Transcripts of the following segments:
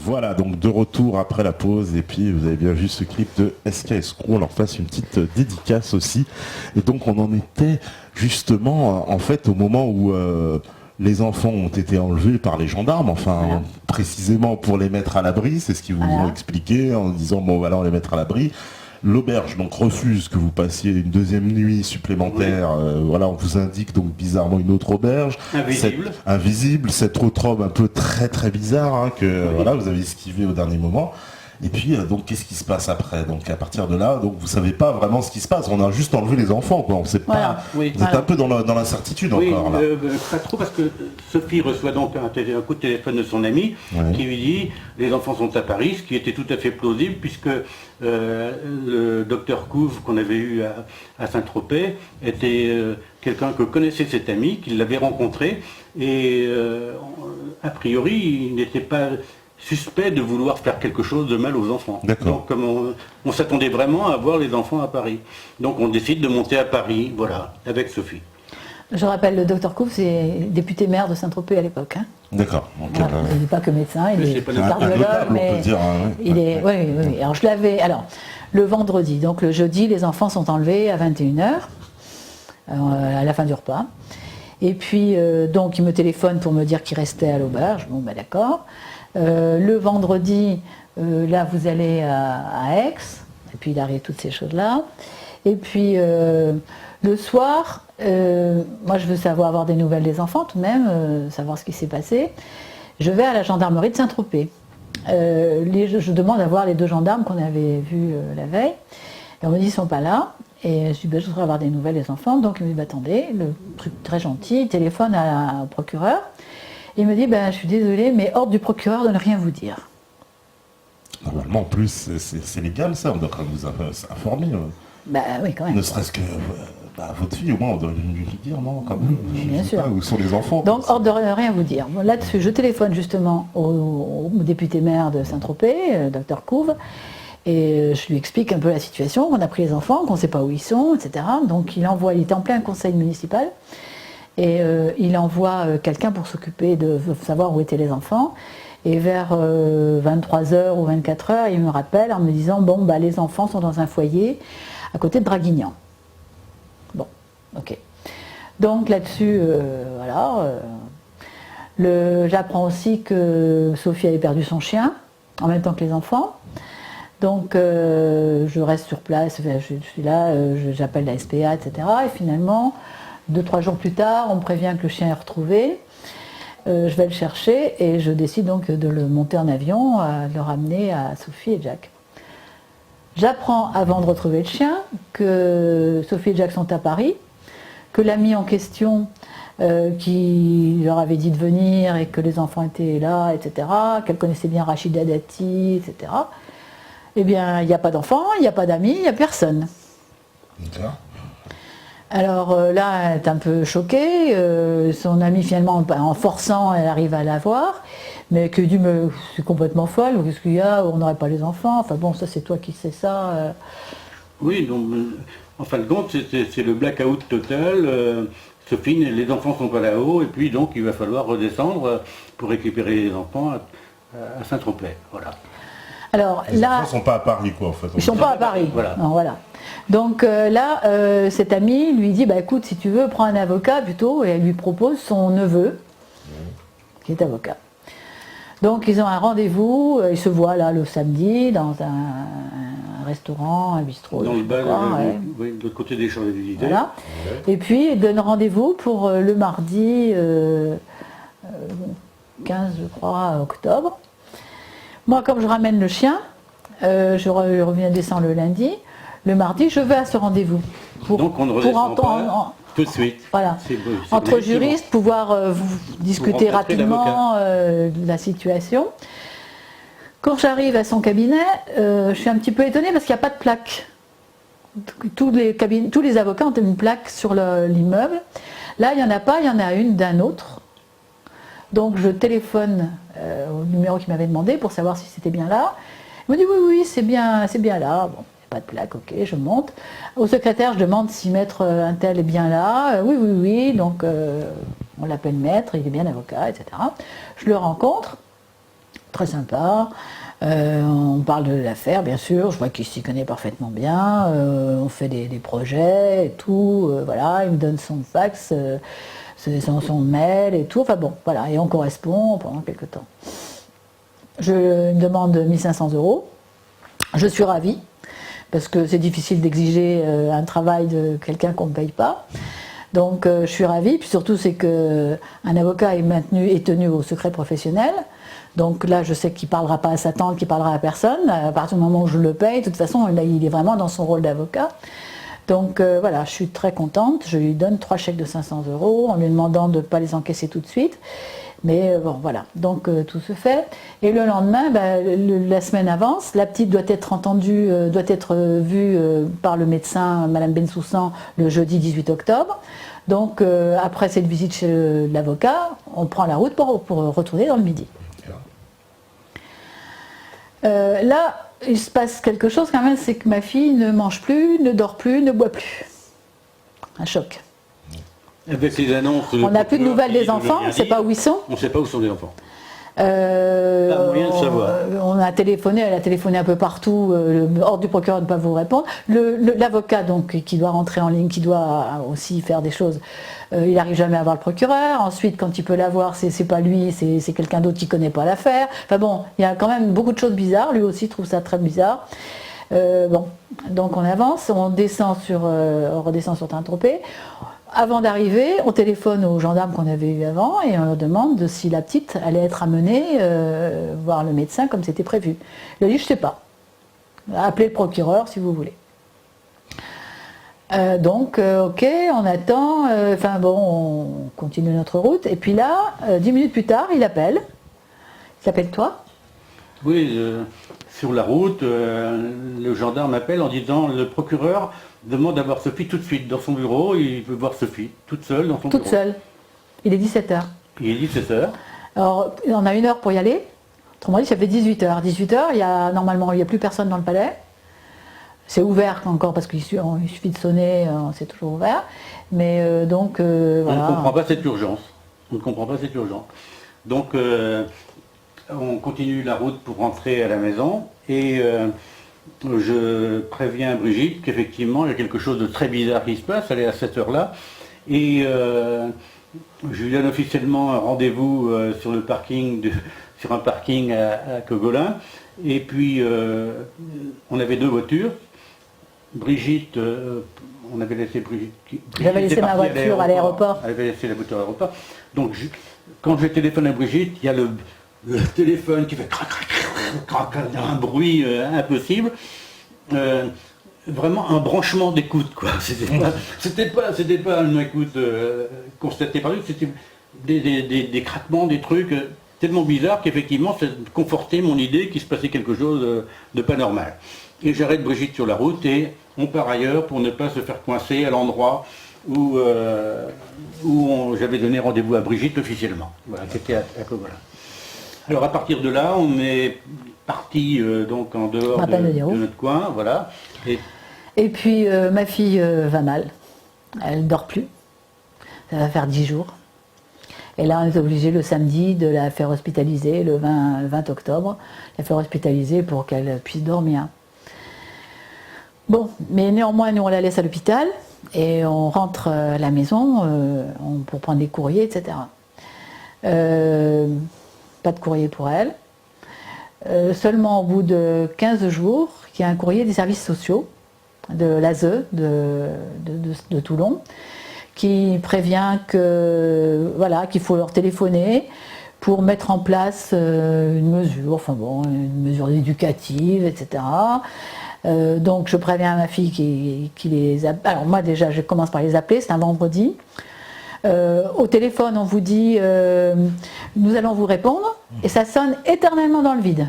Voilà, donc de retour après la pause, et puis vous avez bien vu ce clip de SKS Crew, on leur fasse une petite dédicace aussi. Et donc on en était justement en fait au moment où les enfants ont été enlevés par les gendarmes, enfin Voilà. précisément pour les mettre à l'abri, c'est ce qu'ils vous ont expliqué en disant bon voilà on les mettra à l'abri. L'auberge donc refuse que vous passiez une deuxième nuit supplémentaire. Voilà, on vous indique donc bizarrement une autre auberge. Invisible, cette autre robe un peu très très bizarre hein, que voilà vous avez esquivé au dernier moment. Et puis donc qu'est-ce qui se passe après? Donc à partir de là, donc vous savez pas vraiment ce qui se passe. On a juste enlevé les enfants, quoi. On sait pas. Vous êtes un peu dans l'incertitude encore là. Pas trop parce que Sophie reçoit donc un coup de téléphone de son ami qui lui dit les enfants sont à Paris, ce qui était tout à fait plausible puisque le docteur Couve qu'on avait eu à Saint-Tropez était quelqu'un que connaissait cet ami, qu'il l'avait rencontré et a priori il n'était pas suspect de vouloir faire quelque chose de mal aux enfants. Donc comme on s'attendait vraiment à voir les enfants à Paris. Donc on décide de monter à Paris, voilà, avec Sophie. Je rappelle, le docteur Couve, c'est député maire de Saint-Tropez à l'époque. Hein. D'accord. Voilà, il n'est pas que médecin, il est cardiologue, mais il est... Oui. Alors je l'avais... Alors, le vendredi, donc le jeudi, les enfants sont enlevés à 21h, à la fin du repas. Et puis, donc, il me téléphone pour me dire qu'il restait à l'auberge. Bon, ben d'accord. Le vendredi, là, vous allez à Aix, et puis il arrive toutes ces choses-là. Et puis, le soir, moi, je veux avoir des nouvelles des enfants, tout de même, savoir ce qui s'est passé. Je vais à la gendarmerie de Saint-Tropez. Je demande à voir les 2 gendarmes qu'on avait vus la veille. Et on me dit, ils ne sont pas là. Et je dis, je voudrais avoir des nouvelles des enfants. Donc, il me dit, attendez, le truc très gentil, il téléphone au procureur. Il me dit, je suis désolé, mais ordre du procureur de ne rien vous dire. Normalement, en plus, c'est légal ça, on doit quand même vous informer. Oui, quand même. Ne serait-ce que votre fille, au moins, on doit lui dire, non, quand même. Bien sûr. Pas, où sont les enfants? Donc, ordre de rien vous dire. Bon, là-dessus, je téléphone justement au député maire de Saint-Tropez, docteur Couve, et je lui explique un peu la situation, qu'on a pris les enfants, qu'on ne sait pas où ils sont, etc. Donc, il était en plein conseil municipal. Et il envoie quelqu'un pour s'occuper de savoir où étaient les enfants. Et vers 23h ou 24h, il me rappelle en me disant, les enfants sont dans un foyer à côté de Draguignan. Bon, ok. Donc là-dessus, voilà. J'apprends aussi que Sophie avait perdu son chien, en même temps que les enfants. Donc je reste sur place, je suis là, j'appelle la SPA, etc. Et finalement, 2-3 jours plus tard, on me prévient que le chien est retrouvé. Je vais le chercher et je décide donc de le monter en avion, de le ramener à Sophie et Jack. J'apprends avant de retrouver le chien que Sophie et Jack sont à Paris, que l'ami en question qui leur avait dit de venir et que les enfants étaient là, etc., qu'elle connaissait bien Rachida Dati, etc. Eh bien, il n'y a pas d'enfants, il n'y a pas d'amis, il n'y a personne. D'accord. Alors là, elle est un peu choquée. Son amie, finalement, en forçant, elle arrive à la voir. Mais qui dit, mais c'est complètement folle, qu'est-ce qu'il y a, on n'aurait pas les enfants. Enfin bon, ça c'est toi qui sais ça. Oui, donc en fin de compte, c'est le blackout total. Sophie, les enfants sont pas là-haut, et puis donc il va falloir redescendre pour récupérer les enfants à Saint-Tropez. Voilà. Alors les là, enfants sont pas à Paris, quoi, en fait. Ils ne sont pas à Paris. Voilà. Non, voilà. Donc là, cet ami lui dit, écoute, si tu veux, prends un avocat plutôt, et elle lui propose son neveu, qui est avocat. Donc ils ont un rendez-vous, ils se voient là le samedi dans un restaurant, un bistrot. Dans le bal, de l'autre côté des Champs-Élysées. Voilà. Et puis ils donnent rendez-vous pour le mardi 15, je crois, octobre. Moi, comme je ramène le chien, je reviens descendre le lundi. Le mardi, je vais à ce rendez-vous. Donc on ne redescend pas tout de suite. Voilà. Entre juristes, pouvoir discuter rapidement de la situation. Quand j'arrive à son cabinet, je suis un petit peu étonnée parce qu'il n'y a pas de plaque. Tous les avocats ont une plaque sur l'immeuble. Là, il n'y en a pas, il y en a une d'un autre. Donc je téléphone au numéro qu'il m'avait demandé pour savoir si c'était bien là. Il me dit oui, c'est bien là. Bon, pas de plaque, ok, je monte. Au secrétaire, je demande si maître un tel est bien là. Oui, donc on l'appelle maître, il est bien avocat, etc. Je le rencontre. très sympa. On parle de l'affaire, bien sûr, je vois qu'il s'y connaît parfaitement bien, on fait des projets et tout, voilà, il me donne son fax, son mail et tout, enfin bon, voilà, et on correspond pendant quelques temps. Il me demande 1 500 €, je suis ravie, parce que c'est difficile d'exiger un travail de quelqu'un qu'on ne paye pas. Donc je suis ravie, puis surtout c'est qu'un avocat est tenu au secret professionnel. Donc là, je sais qu'il ne parlera pas à sa tante, qu'il ne parlera à personne. À partir du moment où je le paye, de toute façon, là, il est vraiment dans son rôle d'avocat. Donc voilà, je suis très contente. Je lui donne 3 chèques de 500 € en lui demandant de ne pas les encaisser tout de suite. Mais bon, voilà. Donc tout se fait. Et le lendemain, la semaine avance. La petite doit être entendue, doit être vue par le médecin, Madame Bensoussan, le jeudi 18 octobre. Donc après cette visite chez l'avocat, on prend la route pour retourner dans le Midi. Là, il se passe quelque chose quand même, c'est que ma fille ne mange plus, ne dort plus, ne boit plus. Un choc. Avec les annonces... On n'a plus de nouvelles des enfants, on ne sait pas où ils sont. On ne sait pas où sont les enfants. Pas moyen de savoir. On a téléphoné, elle a téléphoné un peu partout, hors du procureur de ne pas vous répondre. L'avocat donc qui doit rentrer en ligne, qui doit aussi faire des choses, il n'arrive jamais à voir le procureur. Ensuite, quand il peut l'avoir, c'est pas lui, c'est quelqu'un d'autre qui ne connaît pas l'affaire. Enfin bon, il y a quand même beaucoup de choses bizarres. Lui aussi trouve ça très bizarre. Bon, donc on avance, on redescend sur Saint-Tropez. Avant d'arriver, on téléphone aux gendarmes qu'on avait eu avant et on leur demande si la petite allait être amenée voir le médecin comme c'était prévu. Il a dit, je ne sais pas. Appelez le procureur si vous voulez. Donc, ok, on attend. Enfin bon, on continue notre route. Et puis là, 10 minutes plus tard, il appelle. Il s'appelle toi ? Oui, sur la route, le gendarme appelle en disant, le procureur demande à voir Sophie tout de suite dans son bureau, il veut voir Sophie, toute seule dans son bureau. Toute seule. Il est 17h. Il est 17h. Alors, on a 1 heure pour y aller. Autrement dit, ça fait 18h. 18h, normalement, il n'y a plus personne dans le palais. C'est ouvert encore parce qu'il suffit de sonner, c'est toujours ouvert. Mais donc, voilà. On ne comprend pas cette urgence. On ne comprend pas cette urgence. Donc, on continue la route pour rentrer à la maison et... je préviens Brigitte qu'effectivement il y a quelque chose de très bizarre qui se passe, elle est à cette heure-là, et je lui donne officiellement un rendez-vous sur un parking à Cogolin, et puis on avait 2 voitures. Brigitte, on avait laissé Brigitte. J'avais laissé ma voiture à l'aéroport. Elle avait laissé la voiture à l'aéroport. Donc quand je téléphone à Brigitte, il y a le téléphone qui fait crac, crac, crac, un bruit impossible. Vraiment un branchement d'écoute, quoi. C'était pas une écoute constatée par lui, c'était des craquements, des trucs tellement bizarres qu'effectivement ça confortait mon idée qu'il se passait quelque chose de pas normal. Et j'arrête Brigitte sur la route et on part ailleurs pour ne pas se faire coincer à l'endroit où j'avais donné rendez-vous à Brigitte officiellement. Voilà, c'était à Cogolin. Alors à partir de là, on est parti donc en dehors de notre coin, voilà. Et puis ma fille va mal, elle ne dort plus, ça va faire 10 jours. Et là on est obligé le samedi de la faire hospitaliser, le 20 octobre, la faire hospitaliser pour qu'elle puisse dormir. Bon, mais néanmoins nous on la laisse à l'hôpital et on rentre à la maison pour prendre les courriers, etc. Pas de courrier pour elle. Seulement au bout de 15 jours, il y a un courrier des services sociaux de l'ASE de Toulon qui prévient qu'il faut leur téléphoner pour mettre en place une mesure éducative, etc. Donc je préviens ma fille qui les appelle. Alors moi déjà je commence par les appeler, c'est un vendredi. Au téléphone, on vous dit nous allons vous répondre et ça sonne éternellement dans le vide.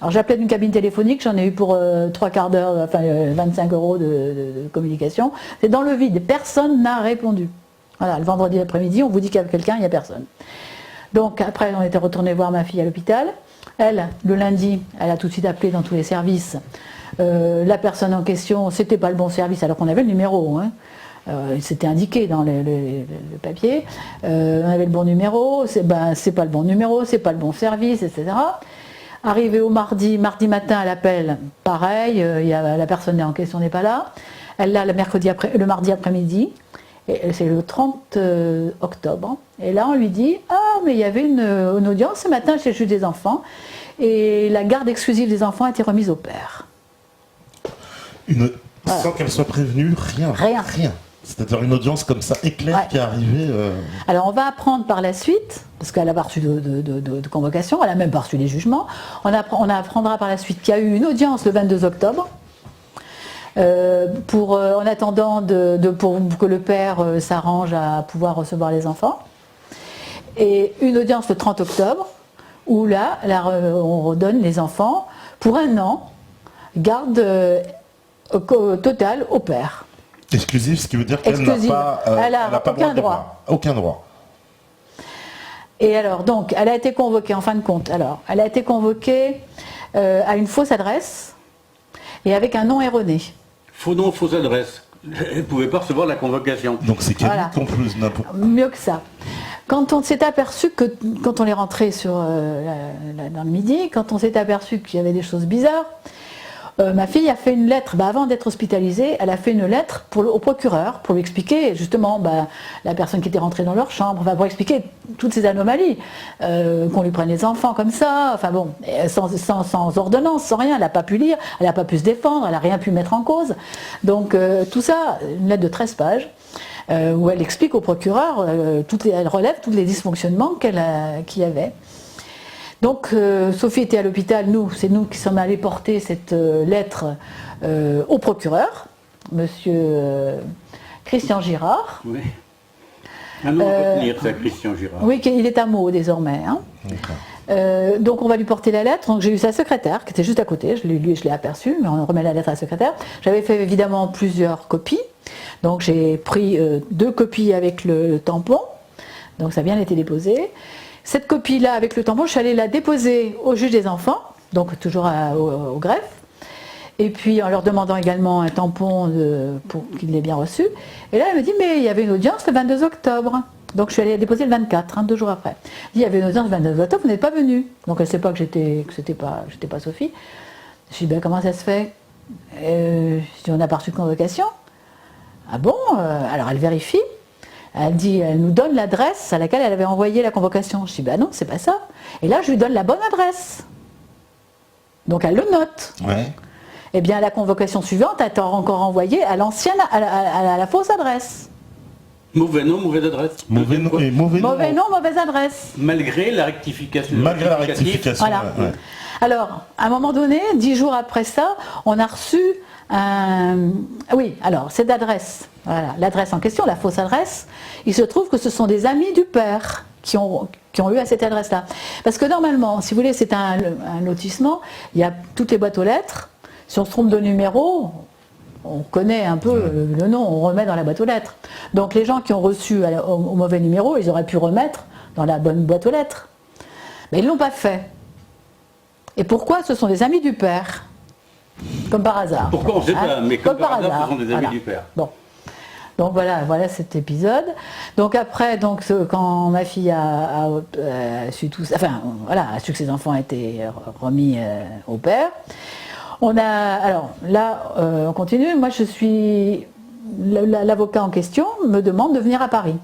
Alors j'appelais d'une cabine téléphonique, j'en ai eu pour 3 quarts d'heure, enfin 25 € de communication. C'est dans le vide, personne n'a répondu. Voilà, le vendredi après-midi, on vous dit qu'il y a quelqu'un, il n'y a personne. Donc après, on était retourné voir ma fille à l'hôpital. Elle, le lundi, elle a tout de suite appelé dans tous les services. La personne en question, c'était pas le bon service alors qu'on avait le numéro. C'était indiqué dans le papier, on avait le bon numéro, c'est pas le bon numéro, c'est pas le bon service, etc. Arrivé au mardi matin, elle appelle, pareil, la personne en question n'est pas là. Elle l'a le mardi après-midi, et c'est le 30 octobre. Et là, on lui dit « Ah, mais il y avait une audience ce matin chez le juge des enfants, et la garde exclusive des enfants a été remise au père. » Voilà. Sans qu'elle soit prévenue, rien. C'est-à-dire une audience comme ça, éclair, qui est arrivée... Alors on va apprendre par la suite, parce qu'elle a pas reçu de convocation, elle a même pas reçu les jugements, on apprendra par la suite qu'il y a eu une audience le 22 octobre, en attendant pour que le père s'arrange à pouvoir recevoir les enfants, et une audience le 30 octobre, où là on redonne les enfants pour 1 an, garde totale au père. Exclusive, ce qui veut dire qu'elle n'a pas aucun droit. Aucun droit. Et alors, donc, elle a été convoquée, en fin de compte, elle a été convoquée à une fausse adresse et avec un nom erroné. Faux nom, fausse adresse. Elle ne pouvait pas recevoir la convocation. Donc c'est qu'elle confuse n'importe. Mieux que ça. Quand on s'est aperçu quand on est rentré dans le midi, quand on s'est aperçu qu'il y avait des choses bizarres, ma fille a fait une lettre, avant d'être hospitalisée, elle a fait une lettre au procureur pour lui expliquer justement la personne qui était rentrée dans leur chambre, pour expliquer toutes ces anomalies, qu'on lui prenne les enfants comme ça, enfin bon, sans ordonnance, sans rien, elle n'a pas pu lire, elle n'a pas pu se défendre, elle n'a rien pu mettre en cause. Donc tout ça, une lettre de 13 pages, où elle explique au procureur, elle relève tous les dysfonctionnements qu'il y avait. Donc Sophie était à l'hôpital, c'est nous qui sommes allés porter cette lettre au procureur, monsieur Christian Girard. Oui. Un nom à retenir, ça, Christian Girard. Oui, il est à Meaux désormais. Hein. Donc on va lui porter la lettre. Donc j'ai eu sa secrétaire qui était juste à côté, je l'ai aperçue, mais on remet la lettre à la secrétaire. J'avais fait évidemment plusieurs copies. Donc j'ai pris 2 copies avec le tampon, donc ça a bien été déposé. Cette copie-là, avec le tampon, je suis allée la déposer au juge des enfants, donc toujours au greffe, et puis en leur demandant également un tampon pour qu'il l'ait bien reçu. Et là, elle me dit, mais il y avait une audience le 22 octobre. Donc je suis allée la déposer le 24, 2 jours après. Elle dit, il y avait une audience le 22 octobre, vous n'êtes pas venu. Donc elle ne sait pas que j'étais pas Sophie. Je dis, comment ça se fait? Si on n'a pas reçu de convocation. Ah bon? Alors elle vérifie. Elle nous donne l'adresse à laquelle elle avait envoyé la convocation. Je dis, non, c'est pas ça. Et là, je lui donne la bonne adresse. Donc elle le note. Ouais. Eh bien, la convocation suivante a été encore envoyée à l'ancienne, à la fausse adresse. Mauvais nom, mauvaise adresse. Mauvais nom, mauvaise adresse. Malgré la rectification. Voilà. Ouais. Alors, à un moment donné, 10 jours après ça, on a reçu cette adresse, voilà, l'adresse en question, la fausse adresse, il se trouve que ce sont des amis du père qui ont eu à cette adresse-là. Parce que normalement, si vous voulez, c'est un lotissement, il y a toutes les boîtes aux lettres, si on se trompe de numéro, on connaît un peu le nom, on remet dans la boîte aux lettres. Donc les gens qui ont reçu au mauvais numéro, ils auraient pu remettre dans la bonne boîte aux lettres. Mais ils ne l'ont pas fait. Et pourquoi? Ce sont des amis du père. Comme par hasard. Pourquoi on ne sait pas, mais comme par hasard, ce sont des amis du père. Bon. Donc voilà cet épisode. Donc après, quand ma fille a su tout ça, a su que ses enfants étaient remis au père, on continue. Moi, je suis l'avocat en question me demande de venir à Paris.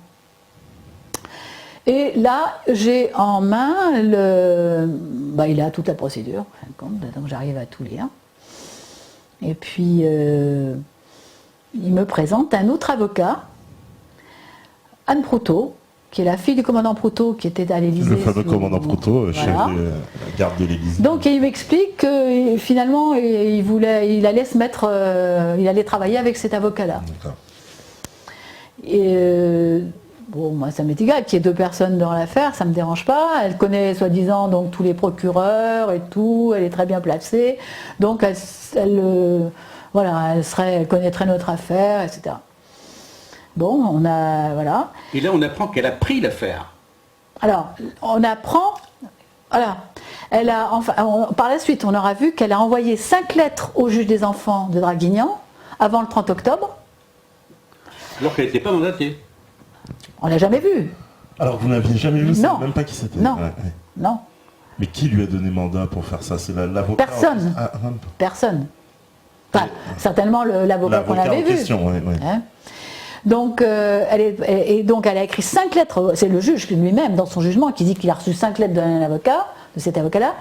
Et là, j'ai en main il a toute la procédure, donc j'arrive à tout lire. Et puis, il me présente un autre avocat, Anne Proutot, qui est la fille du commandant Proutot, qui était à l'Élysée. Le fameux commandant Proutot, chef de la garde de l'Élysée. Donc, il m'explique que finalement, il allait travailler avec cet avocat-là. D'accord. Et moi, ça m'est égal qu'il y ait 2 personnes dans l'affaire, ça ne me dérange pas. Elle connaît soi-disant donc tous les procureurs et tout, elle est très bien placée. Donc, elle connaîtrait notre affaire, etc. Bon, voilà. Et là, on apprend qu'elle a pris l'affaire. Alors, on apprend, voilà. Par la suite, on aura vu qu'elle a envoyé 5 lettres au juge des enfants de Draguignan avant le 30 octobre. Alors qu'elle n'était pas mandatée. On l'a jamais vue. Alors vous n'aviez jamais vu, non. Même pas qui c'était. Non, non. Mais qui lui a donné mandat pour faire ça? C'est l'avocat? Personne. Personne. Enfin, certainement l'avocat qu'on avait vu. Question, oui. Hein? Donc, elle a écrit 5 lettres, c'est le juge lui-même dans son jugement qui dit qu'il a reçu 5 lettres d'un avocat, de cet avocat-là,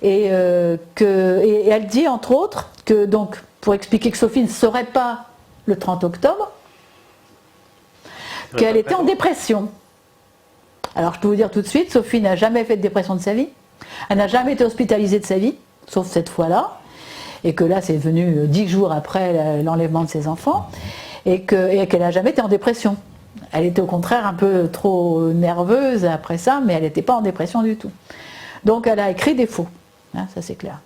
et elle dit entre autres que, donc, pour expliquer que Sophie ne serait pas le 30 octobre, qu'elle était en dépression. Alors je peux vous dire tout de suite, Sophie n'a jamais fait de dépression de sa vie, elle n'a jamais été hospitalisée de sa vie, sauf cette fois-là, et que là c'est venu 10 jours après l'enlèvement de ses enfants, et qu'elle n'a jamais été en dépression. Elle était au contraire un peu trop nerveuse après ça, mais elle n'était pas en dépression du tout. Donc elle a écrit des faux, hein, ça c'est clair.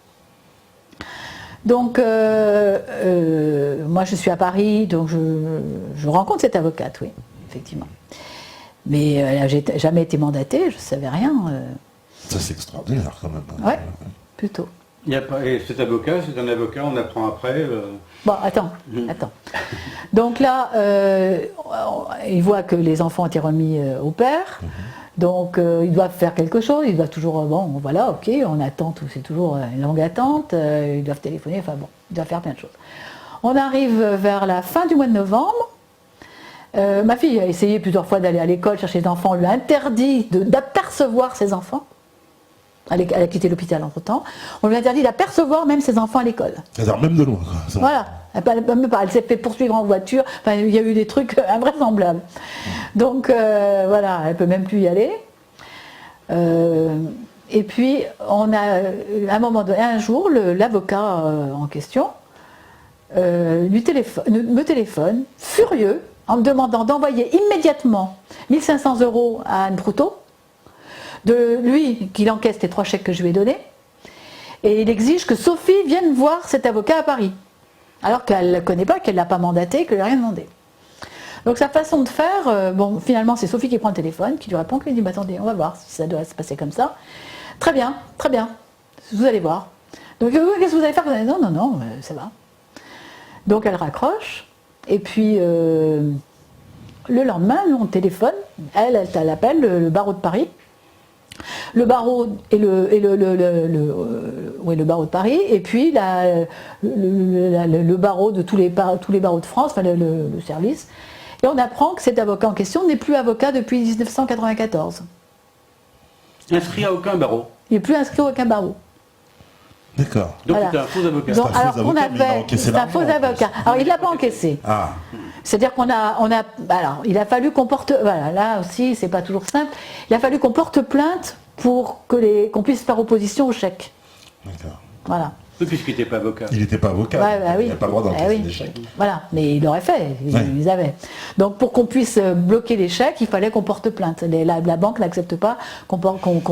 Donc moi je suis à Paris, donc je rencontre cette avocate, oui, effectivement. Mais elle n'a jamais été mandatée, je ne savais rien. Ça c'est extraordinaire quand même. Ouais, plutôt. Et cet avocat, c'est un avocat, on apprend après. Bon, attends. Donc là, il voit que les enfants ont été remis au père. Donc ils doivent faire quelque chose, ils doivent toujours, bon voilà, ok, on attend, c'est toujours une longue attente, ils doivent téléphoner, enfin bon, ils doivent faire plein de choses. On arrive vers la fin du mois de novembre, ma fille a essayé plusieurs fois d'aller à l'école chercher des enfants, on lui a interdit d'apercevoir ses enfants, elle a quitté l'hôpital entre temps, on lui a interdit d'apercevoir même ses enfants à l'école. C'est-à-dire même de loin quoi. Voilà. Elle s'est fait poursuivre en voiture, enfin, il y a eu des trucs invraisemblables. Donc voilà, elle ne peut même plus y aller. Et puis, on a, à un moment donné, un jour, l'avocat en question me téléphone, furieux, en me demandant d'envoyer immédiatement 1 500 € à Anne Proutot, de lui, qu'il encaisse les 3 chèques que je lui ai donnés, et il exige que Sophie vienne voir cet avocat à Paris. Alors qu'elle ne le connaît pas, qu'elle ne l'a pas mandaté, qu'elle ne lui a rien demandé. Donc sa façon de faire, bon, finalement c'est Sophie qui prend le téléphone, qui lui répond, qui lui dit, bah, attendez, on va voir si ça doit se passer comme ça. Très bien, vous allez voir. Donc qu'est-ce que vous allez faire? Non, ça va. Donc elle raccroche, et puis le lendemain, on téléphone, elle appelle le barreau de Paris. Le barreau et le barreau de Paris, et puis le barreau de tous les barreaux de France, enfin le service. Et on apprend que cet avocat en question n'est plus avocat depuis 1994. Inscrit à aucun barreau. Il n'est plus inscrit à aucun barreau. D'accord. Donc voilà. C'est un faux avocat. Donc, c'est un faux avocat. Alors il ne l'a pas encaissé. Ah. C'est-à-dire alors il a fallu qu'on porte, voilà, là aussi c'est pas toujours simple, il a fallu qu'on porte plainte pour qu'on puisse faire opposition au chèque. D'accord. Voilà. Oui, puisqu'il n'était pas avocat. Il n'était pas avocat, oui. Il n'a pas le droit d'encaisser des chèques. Voilà, mais il l'aurait fait, ils avaient. Donc pour qu'on puisse bloquer les chèques, il fallait qu'on porte plainte. La banque n'accepte pas qu'on bloque. On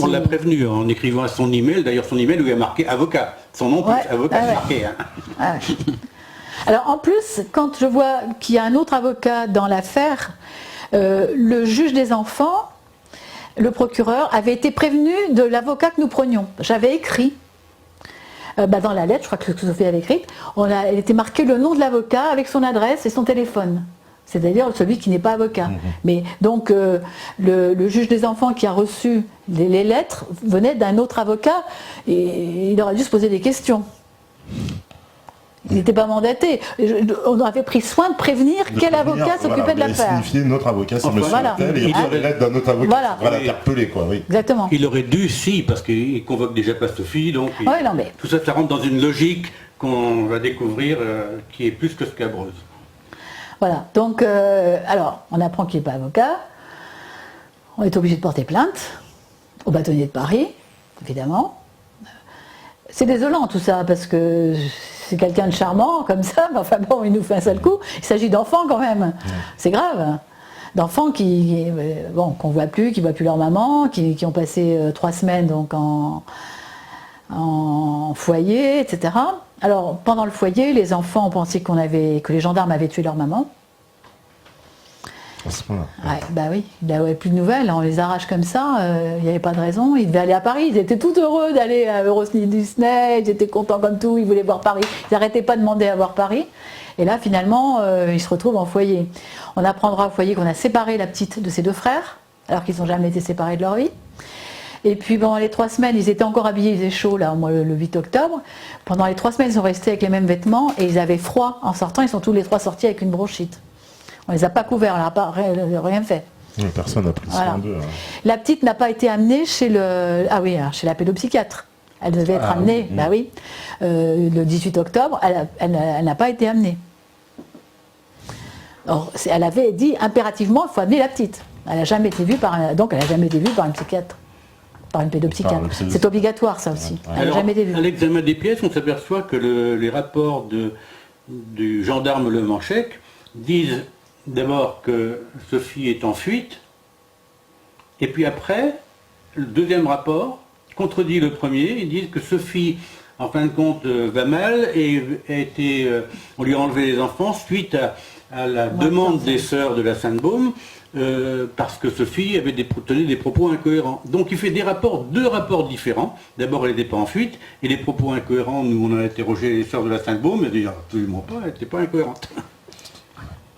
l'a prévenu en écrivant à son email, d'ailleurs son email où il a marqué avocat. Son nom plus avocat marqué. Hein. Alors en plus, quand je vois qu'il y a un autre avocat dans l'affaire, le juge des enfants, le procureur, avait été prévenu de l'avocat que nous prenions. J'avais écrit, dans la lettre, je crois que Sophie avait écrite, elle était marqué le nom de l'avocat avec son adresse et son téléphone. C'est-à-dire celui qui n'est pas avocat. Mais donc le juge des enfants qui a reçu les lettres venait d'un autre avocat et il aurait dû se poser des questions. Il n'était pas mandaté. On avait pris soin de prévenir quel avocat s'occupait de l'affaire. Signifier notre avocat, c'est monsieur tel, et il aurait l'aide d'un autre avocat. Voilà, l'interpeller, quoi, oui. Exactement. Il aurait dû, parce qu'il convoque déjà pas Sophie, donc tout ça rentre dans une logique qu'on va découvrir qui est plus que scabreuse. Voilà, donc, alors, on apprend qu'il n'est pas avocat, on est obligé de porter plainte au bâtonnier de Paris, évidemment. C'est désolant tout ça, parce que c'est quelqu'un de charmant comme ça, mais enfin bon, il nous fait un sale coup. Il s'agit d'enfants quand même, c'est grave. D'enfants qu'on voit plus, qui ne voient plus leur maman, qui ont passé 3 semaines donc en foyer, etc. Alors pendant le foyer, les enfants ont pensé que les gendarmes avaient tué leur maman. Oui, il n'avait plus de nouvelles, on les arrache comme ça, il n'y avait pas de raison, ils devaient aller à Paris, ils étaient tout heureux d'aller à Disney, ils étaient contents comme tout, ils voulaient voir Paris, ils n'arrêtaient pas de demander à voir Paris, et là finalement ils se retrouvent en foyer. On apprendra au foyer qu'on a séparé la petite de ses 2 frères, alors qu'ils n'ont jamais été séparés de leur vie, Et puis pendant les 3 semaines, ils étaient encore habillés, il faisait chaud là, le 8 octobre. Pendant les 3 semaines, ils sont restés avec les mêmes vêtements et ils avaient froid en sortant. Ils sont tous les 3 sortis avec une bronchite. On les a pas couverts, on n'a pas rien fait. Personne n'a pris soin d'eux. La petite n'a pas été amenée chez chez la pédopsychiatre. Elle devait être amenée, le 18 octobre, elle n'a pas été amenée. Or, elle avait dit impérativement, il faut amener la petite. Elle n'a jamais été vue par un psychiatre, par une pédopsychiatre. C'est obligatoire, ça aussi. Elle n'a jamais été vue. À l'examen des pièces, on s'aperçoit que les rapports du gendarme Le Manchec disent d'abord que Sophie est en fuite, et puis après, le deuxième rapport contredit le premier. Ils disent que Sophie, en fin de compte, va mal et on lui a enlevé les enfants suite à la demande des sœurs de la Sainte-Baume, parce que Sophie avait tenu des propos incohérents. Donc il fait deux rapports différents. D'abord, elle n'était pas en fuite, et les propos incohérents, nous on a interrogé les sœurs de la Sainte-Baume, elles disent absolument pas, elle n'était pas incohérente.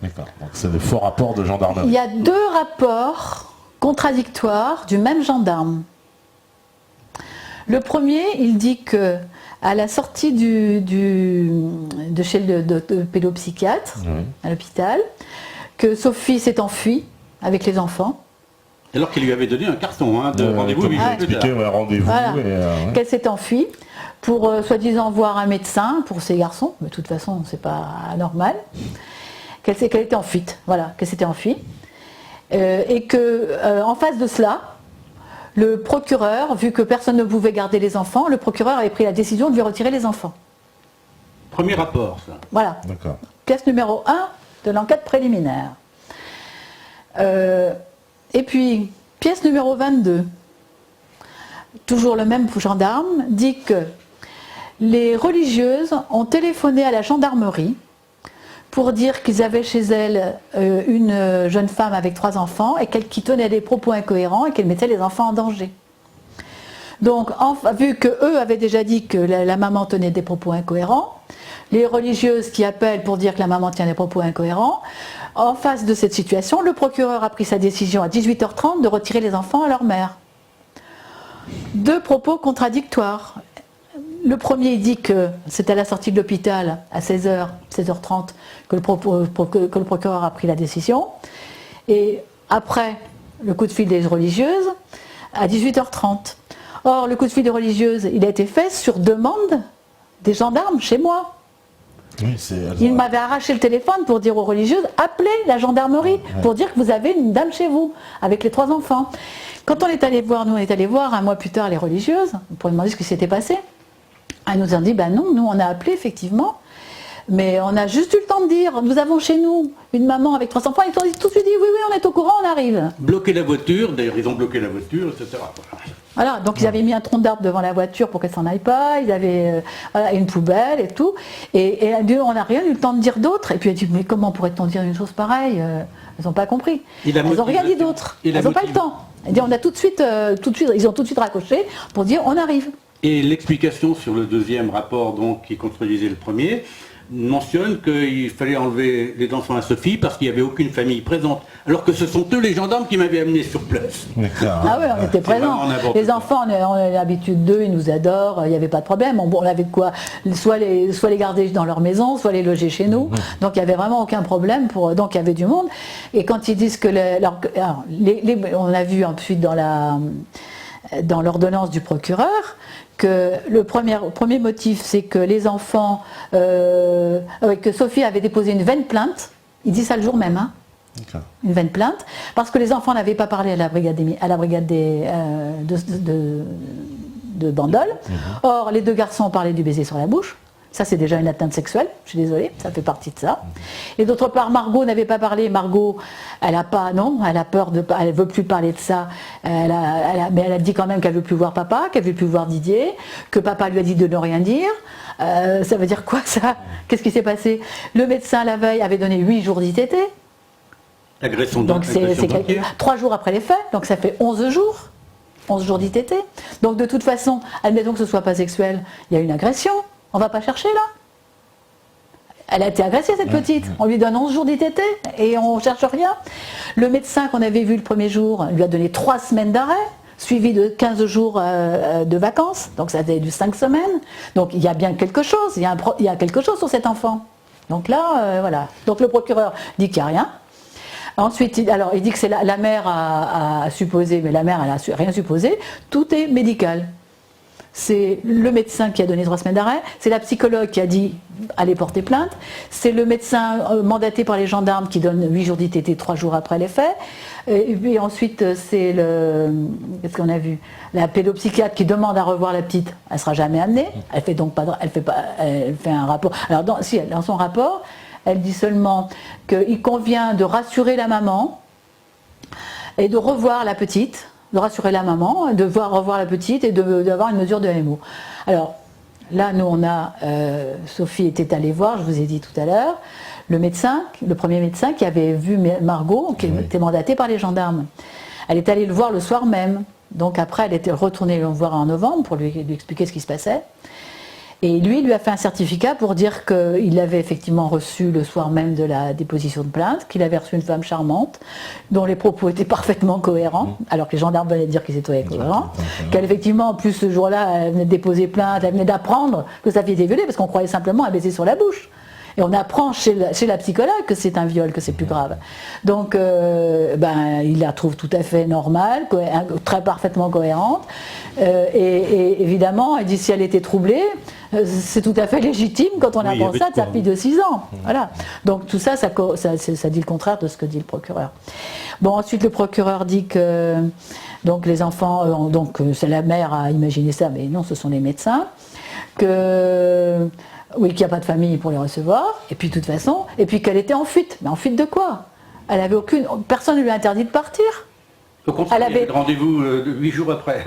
D'accord, donc c'est des faux rapports de gendarmerie. Il y a 2 rapports contradictoires du même gendarme. Le premier, il dit que à la sortie de chez le pédopsychiatre, à l'hôpital, que Sophie s'est enfuie avec les enfants. Alors qu'il lui avait donné un carton de rendez-vous. Rendez-vous. Voilà. Qu'elle s'est enfuie pour soi-disant voir un médecin pour ses garçons, mais de toute façon c'est pas normal. Qu'elle était en fuite, voilà, qu'elle s'était enfuie. Et que en face de cela, le procureur, vu que personne ne pouvait garder les enfants, le procureur avait pris la décision de lui retirer les enfants. Premier rapport, ça. Voilà. D'accord. Pièce numéro 1 de l'enquête préliminaire. Et puis, pièce numéro 22. Toujours le même gendarme dit que les religieuses ont téléphoné à la gendarmerie pour dire qu'ils avaient chez elles une jeune femme avec 3 enfants et qui tenait des propos incohérents et qu'elle mettait les enfants en danger. Donc, vu qu'eux avaient déjà dit que la maman tenait des propos incohérents, les religieuses qui appellent pour dire que la maman tient des propos incohérents, en face de cette situation, le procureur a pris sa décision à 18h30 de retirer les enfants à leur mère. 2 propos contradictoires. Le premier dit que c'est à la sortie de l'hôpital, à 16h30, que le procureur a pris la décision. Et après, le coup de fil des religieuses, à 18h30. Or, le coup de fil des religieuses, il a été fait sur demande des gendarmes chez moi. Oui, il m'avait arraché le téléphone pour dire aux religieuses, appelez la gendarmerie pour dire que vous avez une dame chez vous, avec les 3 enfants. Quand on est allé voir, un mois plus tard, les religieuses, pour demander ce qui s'était passé. Elles nous ont dit, non, nous on a appelé effectivement, mais on a juste eu le temps de dire, nous avons chez nous une maman avec 3 enfants, ils ont tout de suite dit, oui, on est au courant, on arrive. Bloquer la voiture, d'ailleurs ils ont bloqué la voiture, etc. Voilà, donc ils avaient mis un tronc d'arbre devant la voiture pour qu'elle s'en aille pas, ils avaient une poubelle et tout, et on n'a rien eu le temps de dire d'autre, et puis elle dit, mais comment pourrait-on dire une chose pareille? Elles n'ont pas compris, elles n'ont rien dit d'autre, elles n'ont pas le temps. Elle dit, on a tout de suite, ils ont tout de suite raccroché pour dire, on arrive. Et l'explication sur le deuxième rapport, donc, qui contredisait le premier, mentionne qu'il fallait enlever les enfants à Sophie parce qu'il n'y avait aucune famille présente. Alors que ce sont eux les gendarmes qui m'avaient amené sur place. Ah oui, on était présents. Les enfants, on a l'habitude d'eux, ils nous adorent, il n'y avait pas de problème. On avait quoi, soit les garder dans leur maison, soit les loger chez nous. Donc il n'y avait vraiment aucun problème. Donc il y avait du monde. Et quand ils disent que on a vu ensuite dans l'ordonnance du procureur que le premier motif, c'est que les enfants, que Sophie avait déposé une vaine plainte, il dit ça le jour même, une vaine plainte, parce que les enfants n'avaient pas parlé à la brigade de Bandol. Or, les 2 garçons ont parlé du baiser sur la bouche. Ça, c'est déjà une atteinte sexuelle, je suis désolée, ça fait partie de ça. Et d'autre part, Margot n'avait pas parlé. Margot, elle a peur elle veut plus parler de ça. Mais elle a dit quand même qu'elle veut plus voir papa, qu'elle veut plus voir Didier, que papa lui a dit de ne rien dire. Ça veut dire quoi ça? Qu'est-ce qui s'est passé? Le médecin la veille avait donné 8 jours d'ITT. Agression donc c'est 3 jours après les faits, donc ça fait 11 jours. 11 jours d'ITT. Donc de toute façon, admettons que ce ne soit pas sexuel, il y a une agression. On ne va pas chercher là. Elle a été agressée cette petite. On lui donne 11 jours d'ITT et on ne cherche rien. Le médecin qu'on avait vu le premier jour lui a donné 3 semaines d'arrêt. suivi de 15 jours de vacances, donc ça fait du 5 semaines. Donc il y a bien quelque chose, il y a quelque chose sur cet enfant. Donc là, voilà. Donc le procureur dit qu'il n'y a rien. Ensuite, il dit que c'est la mère a supposé, mais la mère elle n'a rien supposé. Tout est médical. C'est le médecin qui a donné 3 semaines d'arrêt, c'est la psychologue qui a dit allez porter plainte, c'est le médecin mandaté par les gendarmes qui donne 8 jours d'ITT 3 jours après les faits, et puis ensuite c'est qu'est-ce qu'on a vu, la pédopsychiatre qui demande à revoir la petite, elle ne sera jamais amenée, elle fait un rapport. Alors dans son rapport, elle dit seulement qu'il convient de rassurer la maman et de revoir la petite, de rassurer la maman, de revoir la petite et d'avoir une mesure de MO. Alors là, nous on a, Sophie était allée voir, je vous ai dit tout à l'heure, le premier médecin qui avait vu Margot, qui était mandaté par les gendarmes. Elle est allée le voir le soir même. Donc après, elle était retournée le voir en novembre pour lui expliquer ce qui se passait. Et lui a fait un certificat pour dire qu'il l'avait effectivement reçu le soir même de la déposition de plainte, qu'il avait reçu une femme charmante, dont les propos étaient parfaitement cohérents, alors que les gendarmes venaient dire qu'ils étaient cohérents, qu'elle effectivement, en plus ce jour-là, elle venait de déposer plainte, elle venait d'apprendre que sa fille était violée, parce qu'on croyait simplement à baiser sur la bouche. Et on apprend chez la psychologue que c'est un viol, que c'est plus grave. Donc, il la trouve tout à fait normale, très parfaitement cohérente. Et évidemment, elle dit si elle était troublée, c'est tout à fait légitime quand on apprend ça de sa fille de 6 ans. Voilà. Donc tout ça, ça dit le contraire de ce que dit le procureur. Bon, ensuite le procureur dit que donc les enfants, c'est la mère a imaginé ça, mais non, ce sont les médecins, qu'il n'y a pas de famille pour les recevoir, et puis de toute façon, et puis qu'elle était en fuite. Mais en fuite de quoi? Elle avait personne ne lui a interdit de partir. Au contraire, elle avait rendez-vous 8 jours après.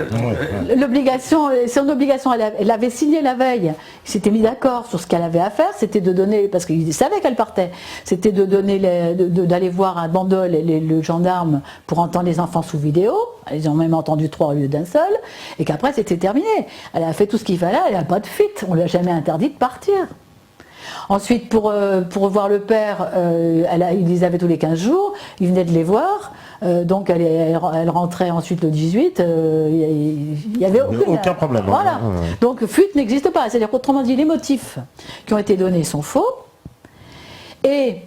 Son obligation, elle avait signé la veille. Il s'était mis d'accord sur ce qu'elle avait à faire, c'était de donner, parce qu'il savait qu'elle partait, c'était d'aller voir à Bandol le gendarme pour entendre les enfants sous vidéo. Ils ont même entendu 3 au lieu d'un seul, et qu'après c'était terminé. Elle a fait tout ce qu'il fallait, elle n'a pas de fuite, on ne lui a jamais interdit de partir. Ensuite, pour voir le père, ils les avaient tous les 15 jours, il venait de les voir. Donc elle rentrait ensuite le 18, il n'y avait aucun problème. Voilà. Donc fuite n'existe pas, c'est-à-dire qu'autrement dit les motifs qui ont été donnés sont faux, et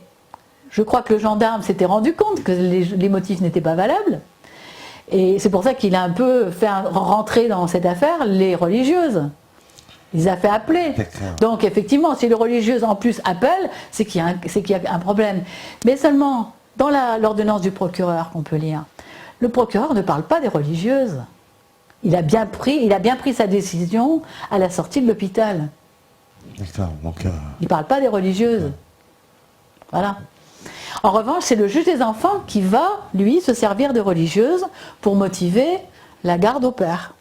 je crois que le gendarme s'était rendu compte que les motifs n'étaient pas valables, et c'est pour ça qu'il a un peu fait rentrer dans cette affaire les religieuses. Il les a fait appeler. Donc effectivement, si les religieuses en plus appellent, c'est qu'il y a un problème. Mais seulement, dans l'ordonnance du procureur qu'on peut lire, le procureur ne parle pas des religieuses. Il a bien pris sa décision à la sortie de l'hôpital. Il ne parle pas des religieuses. Voilà. En revanche, c'est le juge des enfants qui va, lui, se servir de religieuses pour motiver la garde au père.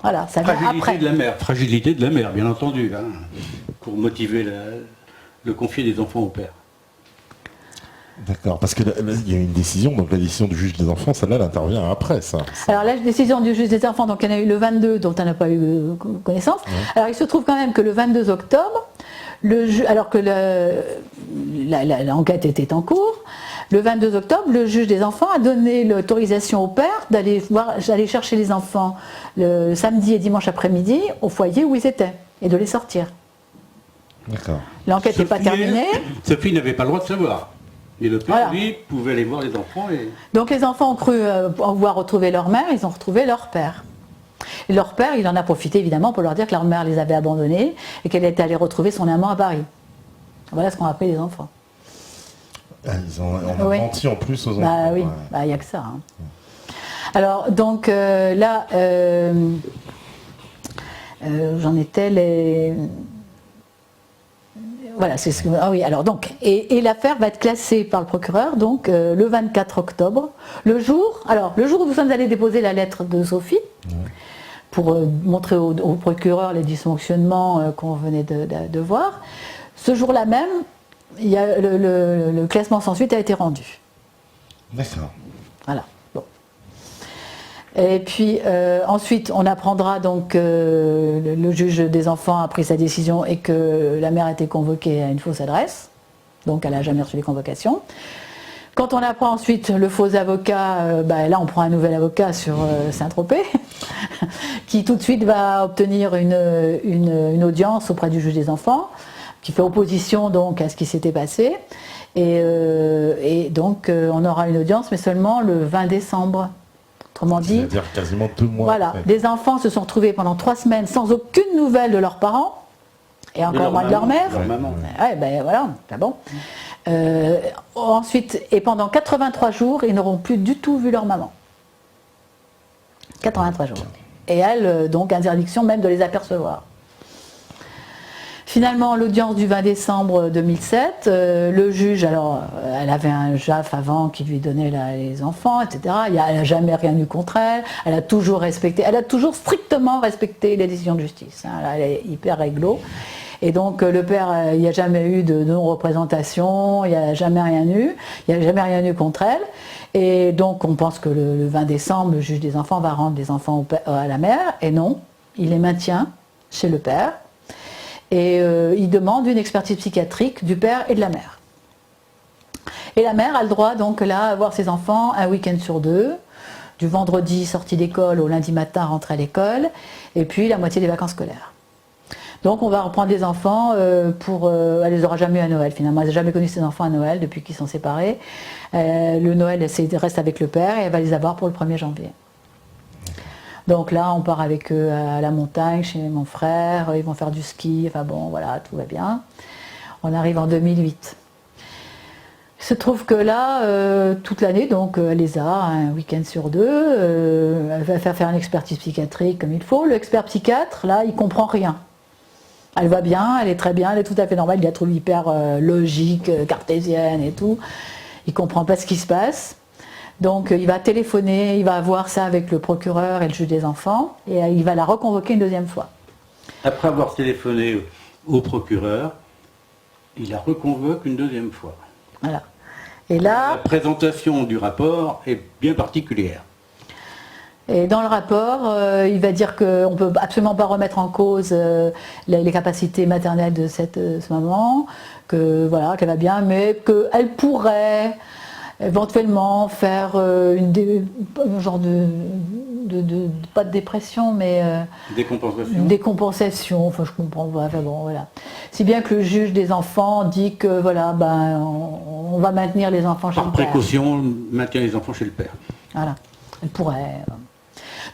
Voilà, ça vient après. Fragilité de la mère, bien entendu, hein, pour motiver le confier des enfants au père. D'accord, parce qu'il y a une décision, donc la décision du juge des enfants, celle-là, elle intervient après, ça. Alors la décision du juge des enfants, donc il y en a eu le 22, dont on n'a pas eu connaissance. Ouais. Alors il se trouve quand même que le 22 octobre, alors que l'enquête était en cours, le 22 octobre, le juge des enfants a donné l'autorisation au père d'aller chercher les enfants le samedi et dimanche après-midi au foyer où ils étaient, et de les sortir. D'accord. L'enquête n'est pas terminée. Sophie n'avait pas le droit de savoir. Et le père, lui, pouvait aller voir les enfants. Donc les enfants ont cru avoir retrouvé leur mère, ils ont retrouvé leur père. Et leur père, il en a profité évidemment pour leur dire que leur mère les avait abandonnés et qu'elle était allée retrouver son amant à Paris. Voilà ce qu'ont appelé les enfants. Ils ont menti en plus aux enfants. Bah oui, il n'y a que ça. Hein. Alors donc là, j'en étais les... Voilà, c'est ce que... Ah oui, alors donc, et l'affaire va être classée par le procureur, donc le 24 octobre, le jour où nous sommes allés déposer la lettre de Sophie, pour montrer au procureur les dysfonctionnements qu'on venait de voir, ce jour-là même, il y a le classement sans suite a été rendu. D'accord. Voilà. Bon. Et puis ensuite, on apprendra donc que le juge des enfants a pris sa décision et que la mère a été convoquée à une fausse adresse. Donc elle n'a jamais reçu les convocations. Quand on apprend ensuite le faux avocat, là on prend un nouvel avocat sur Saint-Tropez, qui tout de suite va obtenir une audience auprès du juge des enfants, qui fait opposition donc à ce qui s'était passé. Et donc on aura une audience, mais seulement le 20 décembre. Autrement dit, c'est-à-dire quasiment 2 mois. Voilà, après. des enfants se sont retrouvés pendant 3 semaines sans aucune nouvelle de leurs parents, et encore moins de leur mère. Voilà, c'est bon. Ensuite, et pendant 83 jours, ils n'auront plus du tout vu leur maman. 83 jours. Et elle, donc, interdiction même de les apercevoir. Finalement, l'audience du 20 décembre 2007, le juge, alors, elle avait un JAF avant qui lui donnait les enfants, etc. Elle n'a jamais rien eu contre elle. Elle a toujours strictement respecté les décisions de justice. Elle est hyper réglo. Et donc, le père, il n'y a jamais eu de non-représentation, il n'y a jamais rien eu. Il n'y a jamais rien eu contre elle. Et donc, on pense que le 20 décembre, le juge des enfants va rendre les enfants à la mère. Et non, il les maintient chez le père. Et il demande une expertise psychiatrique du père et de la mère. Et la mère a le droit donc là à voir ses enfants un week-end sur 2, du vendredi sortie d'école au lundi matin rentrée à l'école, et puis la moitié des vacances scolaires. Donc on va reprendre les enfants elle les aura jamais eu à Noël finalement, elle n'a jamais connu ses enfants à Noël depuis qu'ils sont séparés. Le Noël elle reste avec le père et elle va les avoir pour le 1er janvier. Donc là, on part avec eux à la montagne, chez mon frère, ils vont faire du ski, enfin bon, voilà, tout va bien. On arrive en 2008. Il se trouve que là, toute l'année, donc elle les a un week-end sur 2, elle va faire une expertise psychiatrique comme il faut. L'expert psychiatre, là, il comprend rien. Elle va bien, elle est très bien, elle est tout à fait normale, il la trouve hyper logique, cartésienne et tout. Il comprend pas ce qui se passe. Donc il va téléphoner, il va voir ça avec le procureur et le juge des enfants, et il va la reconvoquer une 2e fois. Après avoir téléphoné au procureur, il la reconvoque une 2e fois. Voilà. Et là, la présentation du rapport est bien particulière. Et dans le rapport, il va dire qu'on ne peut absolument pas remettre en cause les capacités maternelles de cette maman, que voilà, qu'elle va bien, mais qu'elle pourrait éventuellement faire un genre pas de dépression, mais décompensation, enfin je comprends, enfin bon, voilà. Si bien que le juge des enfants dit que voilà, on va maintenir les enfants chez le père. Par précaution, maintient les enfants chez le père. Voilà, elle pourrait.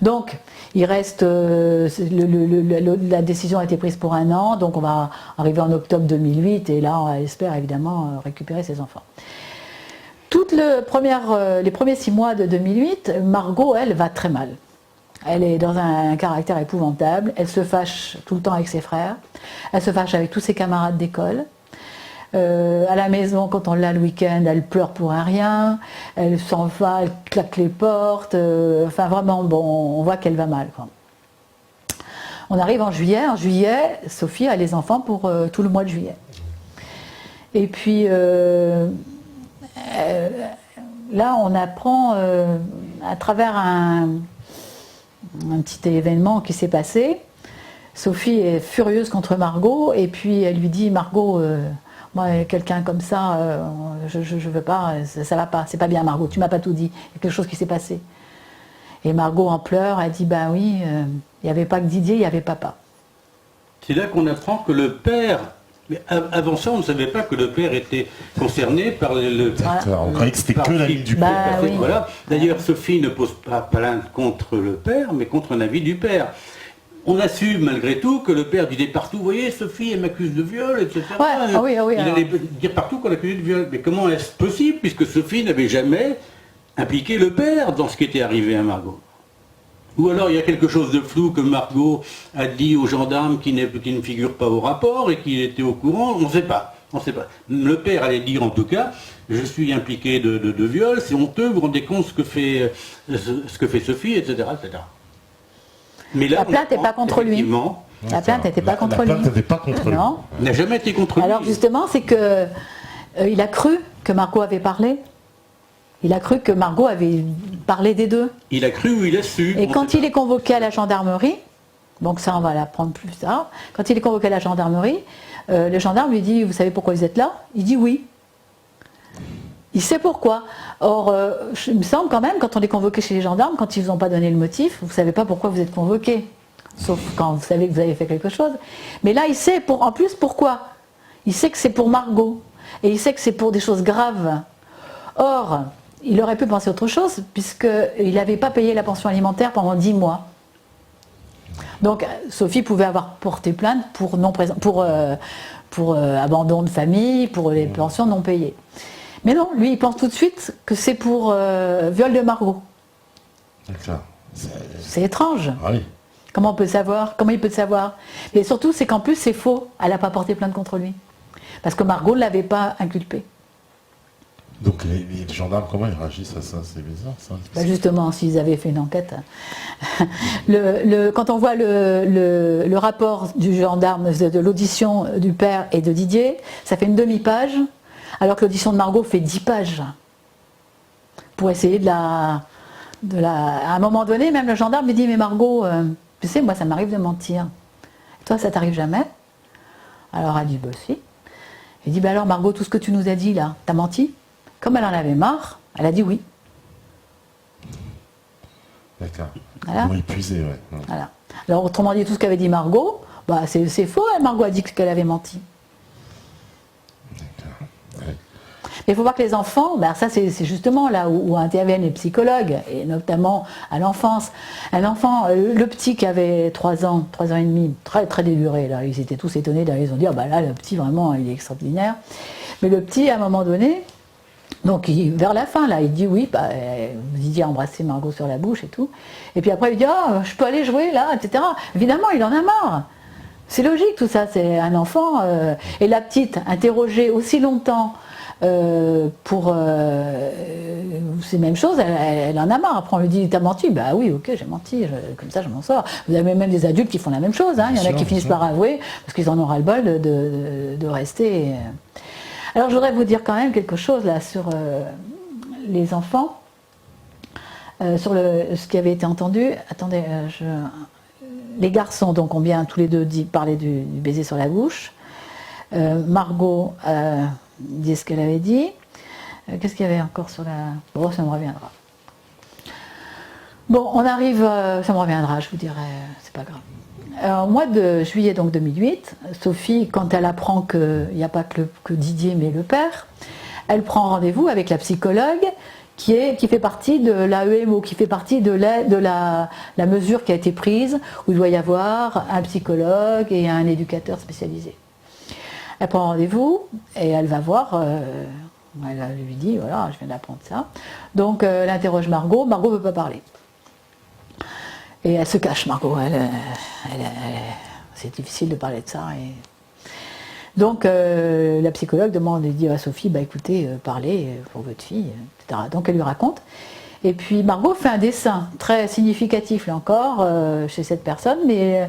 Donc, il reste, la décision a été prise pour 1 an, donc on va arriver en octobre 2008, et là on espère évidemment récupérer ses enfants. Les premiers 6 mois de 2008, Margot, elle, va très mal. Elle est dans un caractère épouvantable, elle se fâche tout le temps avec ses frères, elle se fâche avec tous ses camarades d'école. À la maison, quand on l'a le week-end, elle pleure pour un rien, elle s'en va, elle claque les portes, enfin vraiment, bon, on voit qu'elle va mal, quoi. On arrive en juillet. En juillet, Sophie a les enfants pour tout le mois de juillet. Et puis, là, on apprend à travers un petit événement qui s'est passé. Sophie est furieuse contre Margot, et puis elle lui dit, Margot, moi, quelqu'un comme ça, je veux pas, ça va pas, c'est pas bien Margot, tu m'as pas tout dit, il y a quelque chose qui s'est passé. Et Margot en pleurs, elle dit, ben oui, il n'y avait pas que Didier, il y avait papa. C'est là qu'on apprend que le père, mais avant ça on ne savait pas que le père était concerné par le... D'accord, on croyait que c'était que l'ami du père. Oui. Voilà. D'ailleurs, Sophie ne pose pas plainte contre le père, mais contre un avis du père. On assume malgré tout que le père disait partout, vous voyez, Sophie, elle m'accuse de viol, etc. Ouais, oui, il allait dire partout qu'on l'accusait de viol. Mais comment est-ce possible, puisque Sophie n'avait jamais impliqué le père dans ce qui était arrivé à Margot? Ou alors il y a quelque chose de flou que Margot a dit aux gendarmes qui ne figure pas au rapport et qu'il était au courant, on ne sait pas. Le père allait dire en tout cas, je suis impliqué de viol, c'est honteux, vous vous rendez compte ce que fait Sophie, etc. etc. Mais là, la plainte n'est pas contre lui. La plainte n'était pas contre lui. La plainte n'était pas contre lui. Non. Elle n'a jamais été contre lui. Alors justement, c'est que il a cru que Margot avait parlé. Il a cru que Margot avait parlé des deux. Il a cru ou il a su. Et quand il est convoqué à la gendarmerie, donc ça on va l'apprendre plus tard, quand il est convoqué à la gendarmerie, le gendarme lui dit, vous savez pourquoi vous êtes là? Il dit oui. Il sait pourquoi. Or, il me semble quand même, quand on est convoqué chez les gendarmes, quand ils ne vous ont pas donné le motif, vous ne savez pas pourquoi vous êtes convoqué. Sauf quand vous savez que vous avez fait quelque chose. Mais là, il sait en plus pourquoi. Il sait que c'est pour Margot. Et il sait que c'est pour des choses graves. Or, il aurait pu penser autre chose, puisqu'il n'avait pas payé la pension alimentaire pendant 10 mois. Donc, Sophie pouvait avoir porté plainte pour abandon de famille, pour les pensions non payées. Mais non, lui, il pense tout de suite que c'est pour viol de Margot. D'accord. C'est étrange. Ah oui. Comment il peut savoir? Mais surtout, c'est qu'en plus, c'est faux. Elle n'a pas porté plainte contre lui. Parce que Margot ne l'avait pas inculpé. Donc les gendarmes, comment ils réagissent à ça? C'est bizarre, ça. Justement, s'ils avaient fait une enquête. Quand on voit le rapport du gendarme, de l'audition du père et de Didier, ça fait une demi-page, alors que l'audition de Margot fait 10 pages. Pour essayer à un moment donné, même le gendarme lui dit, mais Margot, tu sais, moi ça m'arrive de mentir. Toi, ça t'arrive jamais? Alors elle dit, bah si. Il dit, bah alors Margot, tout ce que tu nous as dit là, t'as menti? Comme elle en avait marre, elle a dit oui. D'accord. Voilà. Bon, épuisé, ouais. Voilà. Alors autrement dit, tout ce qu'avait dit Margot, bah, c'est faux, hein, Margot a dit qu'elle avait menti. D'accord. Ouais. Mais il faut voir que les enfants, bah, ça c'est justement là où interviennent les psychologues, et notamment à l'enfance. Un enfant, le petit qui avait 3 ans et demi, très très déluré, là, ils étaient tous étonnés, là, ils ont dit, ah, bah là, le petit vraiment, il est extraordinaire. Mais le petit, à un moment donné, donc vers la fin, là, il dit oui, bah, Didier a embrassé Margot sur la bouche et tout. Et puis après, il dit, ah, je peux aller jouer là, etc. Évidemment, il en a marre. C'est logique tout ça, c'est un enfant. Et la petite, interrogée aussi longtemps pour ces mêmes choses, elle en a marre. Après, on lui dit, t'as menti? Bah oui, ok, j'ai menti, comme ça je m'en sors. Vous avez même des adultes qui font la même chose, hein. Il y en a qui finissent par avouer, parce qu'ils en ont ras-le-bol de rester. Alors je voudrais vous dire quand même quelque chose là sur les enfants, sur ce qui avait été entendu. Attendez, les garçons donc ont bien tous les deux parlé du baiser sur la bouche. Margot dit ce qu'elle avait dit. Qu'est-ce qu'il y avait encore sur la... Bon, ça me reviendra. Bon, on arrive, ça me reviendra, je vous dirai, c'est pas grave. Au mois de juillet donc 2008, Sophie, quand elle apprend qu'il n'y a pas que Didier mais le père, elle prend rendez-vous avec la psychologue qui fait partie de l'AEMO, qui fait partie de la mesure qui a été prise, où il doit y avoir un psychologue et un éducateur spécialisé. Elle prend rendez-vous et elle va voir, elle lui dit, voilà, je viens d'apprendre ça. Donc elle interroge Margot ne veut pas parler. Et elle se cache, Margot. C'est difficile de parler de ça. Et... Donc, la psychologue dit à Sophie, bah écoutez, parlez pour votre fille, etc. Donc, elle lui raconte. Et puis, Margot fait un dessin très significatif, là encore, chez cette personne, mais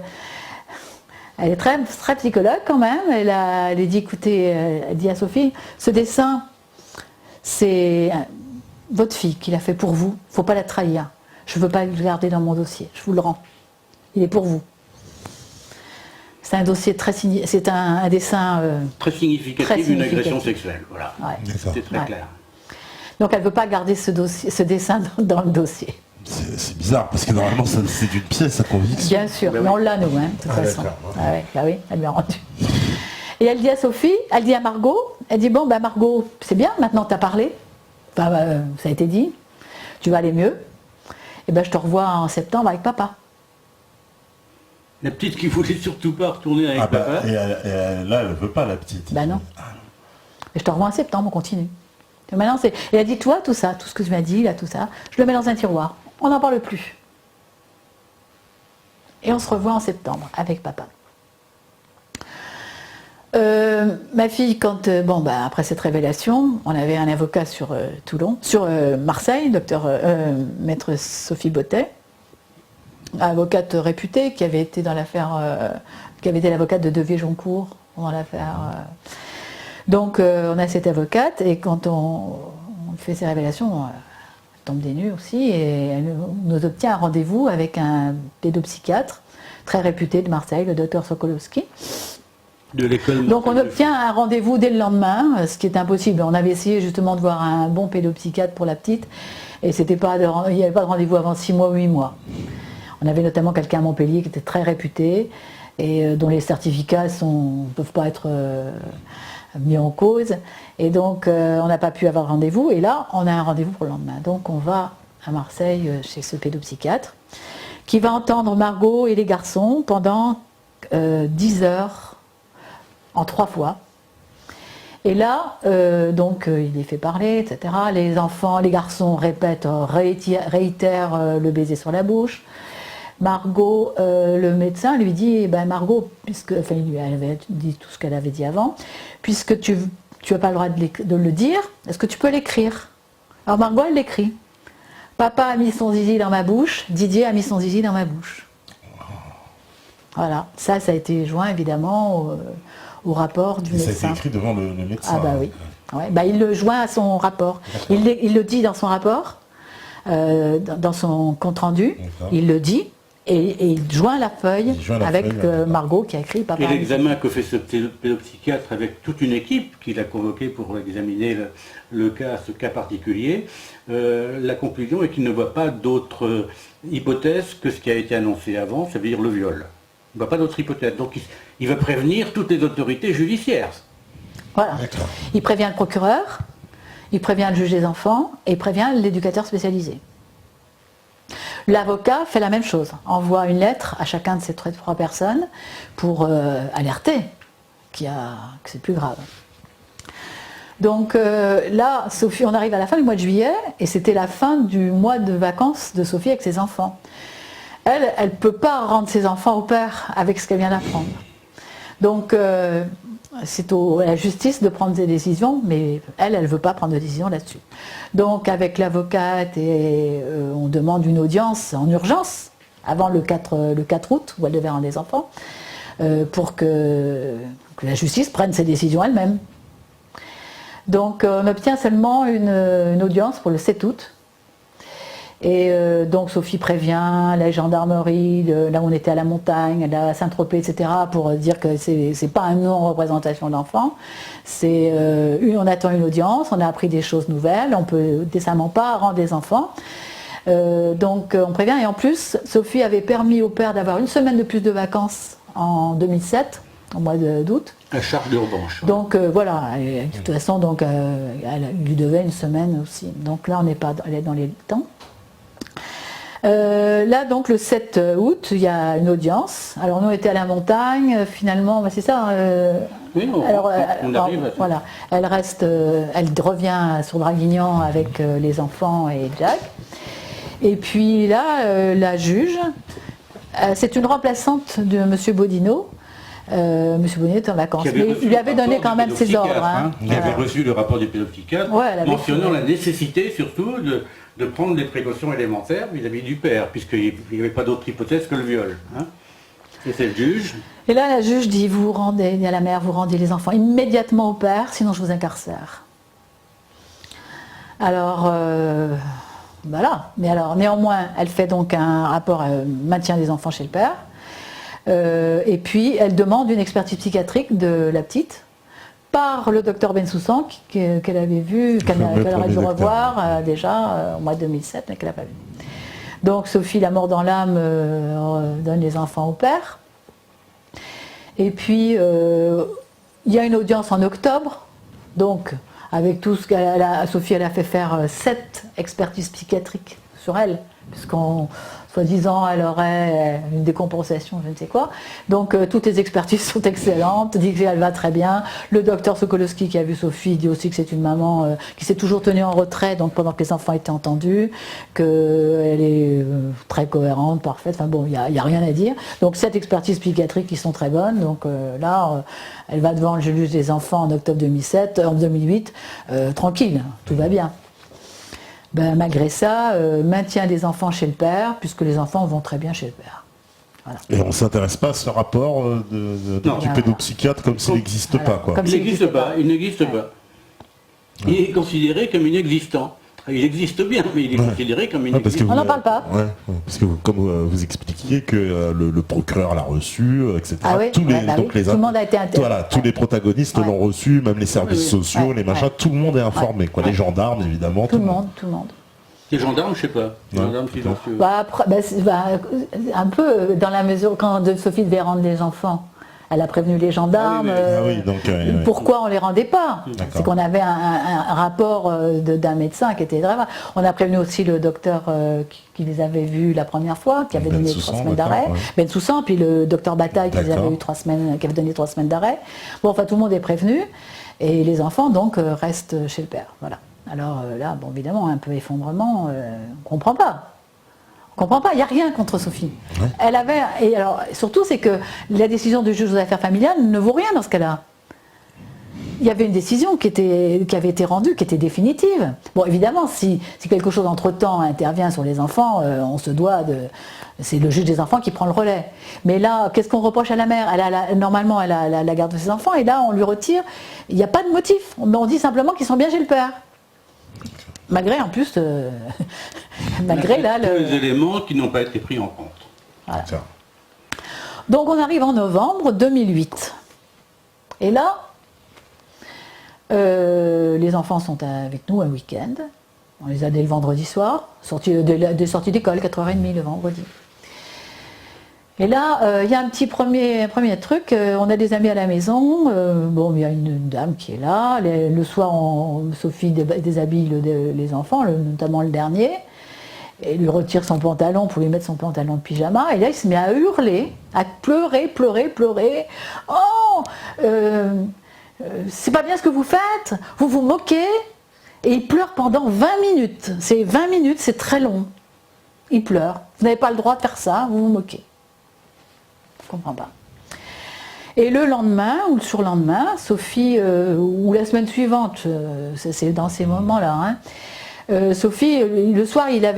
elle est très, très psychologue quand même. Elle dit, écoutez, elle dit à Sophie, ce dessin, c'est votre fille qui l'a fait pour vous, il ne faut pas la trahir. Je ne veux pas le garder dans mon dossier, je vous le rends. Il est pour vous. C'est un dossier c'est un dessin très significatif d'une agression sexuelle. Voilà. Ouais. C'est très clair. Donc elle ne veut pas garder ce dessin dans le dossier. C'est bizarre, parce que normalement c'est d'une pièce à conviction. Bien sûr, mais on l'a nous, hein, de toute façon. Ah ouais, bah oui, elle lui a rendu. Et elle dit à Sophie, elle dit à Margot, elle dit bon, bah Margot, c'est bien, maintenant tu as parlé, enfin, ça a été dit, tu vas aller mieux. Et ben je te revois en septembre avec papa. La petite qui voulait surtout pas retourner avec papa. Et là, elle ne veut pas, la petite. Ben non. Et je te revois en septembre, on continue. Et maintenant, et elle a dit, toi, tout ça, tout ce que tu m'as dit, là, tout ça, je le mets dans un tiroir. On n'en parle plus. Et on se revoit en septembre avec papa. Ma fille, après cette révélation, on avait un avocat sur Marseille, maître Sophie Bottet, avocate réputée qui avait été dans l'affaire, qui avait été l'avocate de Devier-Joncourt dans l'affaire. Donc on a cette avocate et quand on fait ces révélations, elle tombe des nues aussi et elle nous obtient un rendez-vous avec un pédopsychiatre très réputé de Marseille, le docteur Sokolowski. de l'école. Donc on obtient un rendez-vous dès le lendemain, ce qui est impossible. On avait essayé justement de voir un bon pédopsychiatre pour la petite, et il n'y avait pas de rendez-vous avant 6 mois ou 8 mois. On avait notamment quelqu'un à Montpellier qui était très réputé, et dont les certificats ne peuvent pas être mis en cause. Et donc on n'a pas pu avoir rendez-vous, et là on a un rendez-vous pour le lendemain. Donc on va à Marseille chez ce pédopsychiatre, qui va entendre Margot et les garçons pendant 10 heures, en 3 fois. Et là, il les fait parler, etc. Les enfants, les garçons réitèrent le baiser sur la bouche. Margot, le médecin lui dit, Margot, elle avait dit tout ce qu'elle avait dit avant, puisque tu n'as pas le droit de le dire, est-ce que tu peux l'écrire? Alors Margot, elle l'écrit. Papa a mis son zizi dans ma bouche, Didier a mis son zizi dans ma bouche. Voilà, ça a été joint évidemment au rapport du médecin. Ça a été écrit devant le médecin. Ah bah oui. Ouais, il le joint à son rapport. Il le dit dans son rapport, dans son compte-rendu, il le dit, et il joint la feuille avec Margot qui a écrit Papa. Et l'examen que fait ce pédopsychiatre avec toute une équipe qu'il a convoquée pour examiner ce cas particulier, la conclusion est qu'il ne voit pas d'autre hypothèse que ce qui a été annoncé avant, ça veut dire le viol. Il ne voit pas d'autre hypothèse. Donc il va prévenir toutes les autorités judiciaires. Voilà. Il prévient le procureur, il prévient le juge des enfants et il prévient l'éducateur spécialisé. L'avocat fait la même chose, envoie une lettre à chacun de ces 3 personnes pour alerter que c'est plus grave. Donc là, Sophie, on arrive à la fin du mois de juillet et c'était la fin du mois de vacances de Sophie avec ses enfants. Elle ne peut pas rendre ses enfants au père avec ce qu'elle vient d'apprendre. Donc c'est à la justice de prendre des décisions, mais elle ne veut pas prendre de décision là-dessus. Donc avec l'avocate, on demande une audience en urgence, avant le 4 août, où elle devait rendre les enfants, pour que la justice prenne ses décisions elle-même. Donc on obtient seulement une audience pour le 7 août. Et donc Sophie prévient la gendarmerie, là où on était à la montagne, à Saint-Tropez, etc., pour dire que c'est pas une non-représentation d'enfants. On attend une audience, on a appris des choses nouvelles, on peut décemment pas rendre les enfants. Donc on prévient, et en plus, Sophie avait permis au père d'avoir une semaine de plus de vacances en 2007, au mois d'août. À charge de revanche. Donc voilà, et de toute façon, donc, elle lui devait une semaine aussi. Donc là, elle est dans les temps. Là donc le 7 août, il y a une audience. Alors nous on était à la montagne, finalement, c'est ça. Oui, on arrive. Voilà, elle revient sur Draguignan avec les enfants et Jack. Et puis là, la juge, c'est une remplaçante de Monsieur Bodino. Monsieur Bonnet est en vacances, mais il lui avait donné quand même ses ordres. Il avait reçu le rapport du pédopsychiatre, mentionnant la nécessité surtout de prendre des précautions élémentaires vis-à-vis du père, puisqu'il n'y avait pas d'autre hypothèse que le viol. Et c'est le juge. Et là, la juge dit, vous rendez à la mère, vous rendez les enfants immédiatement au père, sinon je vous incarcère. Alors, voilà. Mais alors, néanmoins, elle fait donc un rapport maintien des enfants chez le père. Et puis, elle demande une expertise psychiatrique de la petite, par le docteur Bensoussan, qu'elle avait vu, qu'elle aurait dû revoir déjà au mois de 2007, mais qu'elle n'a pas vu. Donc Sophie, la mort dans l'âme, donne les enfants au père. Et puis, il y a une audience en octobre, donc avec tout ce qu'elle a, Sophie, elle a fait faire 7 expertises psychiatriques sur elle, puisqu'on... Soi-disant, elle aurait une décompensation, je ne sais quoi. Donc, toutes les expertises sont excellentes, dit qu'elle va très bien. Le docteur Sokolowski, qui a vu Sophie, dit aussi que c'est une maman qui s'est toujours tenue en retrait, donc pendant que les enfants étaient entendus, qu'elle est très cohérente, parfaite. Enfin bon, il n'y a rien à dire. Donc, 7 expertises psychiatriques qui sont très bonnes. Donc là, elle va devant le juge des enfants en octobre 2008, tranquille, tout va bien. Malgré ça, maintien des enfants chez le père, puisque les enfants vont très bien chez le père. Voilà. Et on ne s'intéresse pas à ce rapport du pédopsychiatre comme s'il n'existe pas, quoi. Il n'existe pas. Il est considéré comme inexistant. Il existe bien, mais il est considéré comme une On n'en parle pas. Parce que comme vous expliquiez que le procureur l'a reçu, etc. Ah oui, tout le monde a été intéressé. Voilà, tous les protagonistes l'ont reçu, même les services sociaux, les machins, tout le monde est informé. Quoi. Les gendarmes, évidemment. Tout le monde. Les gendarmes, je sais pas. Les gendarmes silencieux. Un peu, dans la mesure quand Sophie devait rendre les enfants. Elle a prévenu les gendarmes. Pourquoi on ne les rendait pas? C'est qu'on avait un rapport d'un médecin qui était très grave. On a prévenu aussi le docteur qui les avait vus la première fois, qui avait donné 3 semaines d'arrêt. Ben Soussan, puis le docteur Bataille qui les avait eu 3 semaines, qui avait donné 3 semaines d'arrêt. Bon, enfin tout le monde est prévenu. Et les enfants donc restent chez le père. Voilà. Alors là, bon évidemment, un peu effondrement, on ne comprend pas. On ne comprend pas, il n'y a rien contre Sophie. Elle avait, et alors surtout c'est que la décision du juge aux affaires familiales ne vaut rien dans ce cas-là. Il y avait une décision qui avait été rendue, qui était définitive. Bon évidemment, si quelque chose entre-temps intervient sur les enfants, on se doit de... C'est le juge des enfants qui prend le relais. Mais là, qu'est-ce qu'on reproche à la mère? Normalement, elle a la garde de ses enfants, et là on lui retire. Il n'y a pas de motif. On dit simplement qu'ils sont bien chez le père. Malgré en plus, malgré là les éléments qui n'ont pas été pris en compte. Voilà. Donc on arrive en novembre 2008. Et là, les enfants sont avec nous un week-end. On les a dès le vendredi soir, des sorties d'école, 4h30 le vendredi. Et là, il y a un petit premier truc, on a des amis à la maison, bon, il y a une dame qui est là, le soir, Sophie déshabille les enfants, notamment le dernier, et lui retire son pantalon pour lui mettre son pantalon de pyjama, et là il se met à hurler, à pleurer, oh, c'est pas bien ce que vous faites, vous vous moquez, et il pleure pendant 20 minutes, c'est 20 minutes, c'est très long, il pleure, vous n'avez pas le droit de faire ça, vous vous moquez. Je comprends pas. Et le lendemain ou le surlendemain, Sophie, ou la semaine suivante, c'est dans ces moments-là, Sophie, le soir, la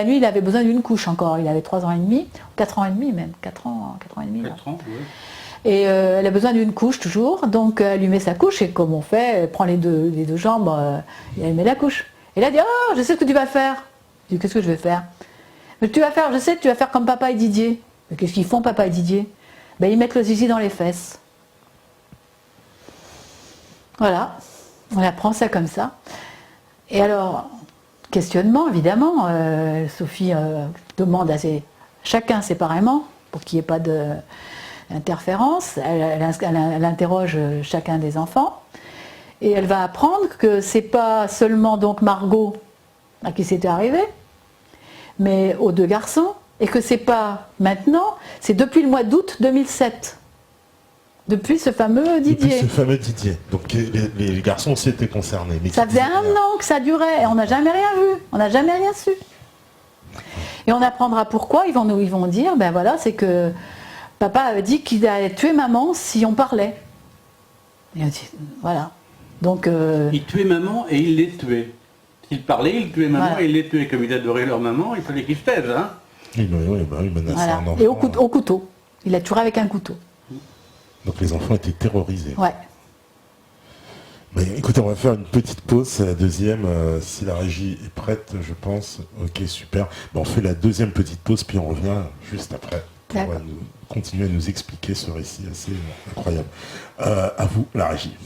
nuit, il avait besoin d'une couche encore. Il avait 3 ans et demi, 4 ans et demi même, 4 ans et demi. 4 ans, oui. Et elle a besoin d'une couche toujours, donc elle lui met sa couche, et comme on fait, elle prend les deux jambes, et elle met la couche. Et là, elle dit, oh, je sais ce que tu vas faire. Je dis, qu'est-ce que je vais faire? Mais je sais que tu vas faire comme papa et Didier. Mais qu'est-ce qu'ils font, papa et Didier? Ben, ils mettent le zizi dans les fesses. Voilà, on apprend ça comme ça. Et alors, questionnement, évidemment, Sophie demande à chacun séparément, pour qu'il n'y ait pas d'interférence, elle interroge chacun des enfants, et elle va apprendre que c'est pas seulement donc Margot à qui c'était arrivé, mais aux 2 garçons, et que c'est pas maintenant, c'est depuis le mois d'août 2007. Depuis ce fameux Didier. Donc les garçons aussi étaient concernés. Mais ça faisait 1 an que ça durait, et on n'a jamais rien vu, on n'a jamais rien su. Et on apprendra pourquoi, ils vont dire, ben voilà, c'est que papa avait dit qu'il allait tuer maman si on parlait. Et on dit, voilà. Donc, il tuait maman et il les tuait. S'il parlait, il tuait maman et il les tuait. Comme il adorait leur maman, il fallait qu'il se taise, hein. Oui, menaçait un enfant. Et au couteau. Il l'a tué avec un couteau. Donc les enfants étaient terrorisés. Ouais. Mais écoutez, on va faire une petite pause, c'est la deuxième, si la régie est prête, je pense. Ok, super. Bon, on fait la deuxième petite pause, puis on revient juste après pour continuer à nous expliquer ce récit assez incroyable. À vous, la régie.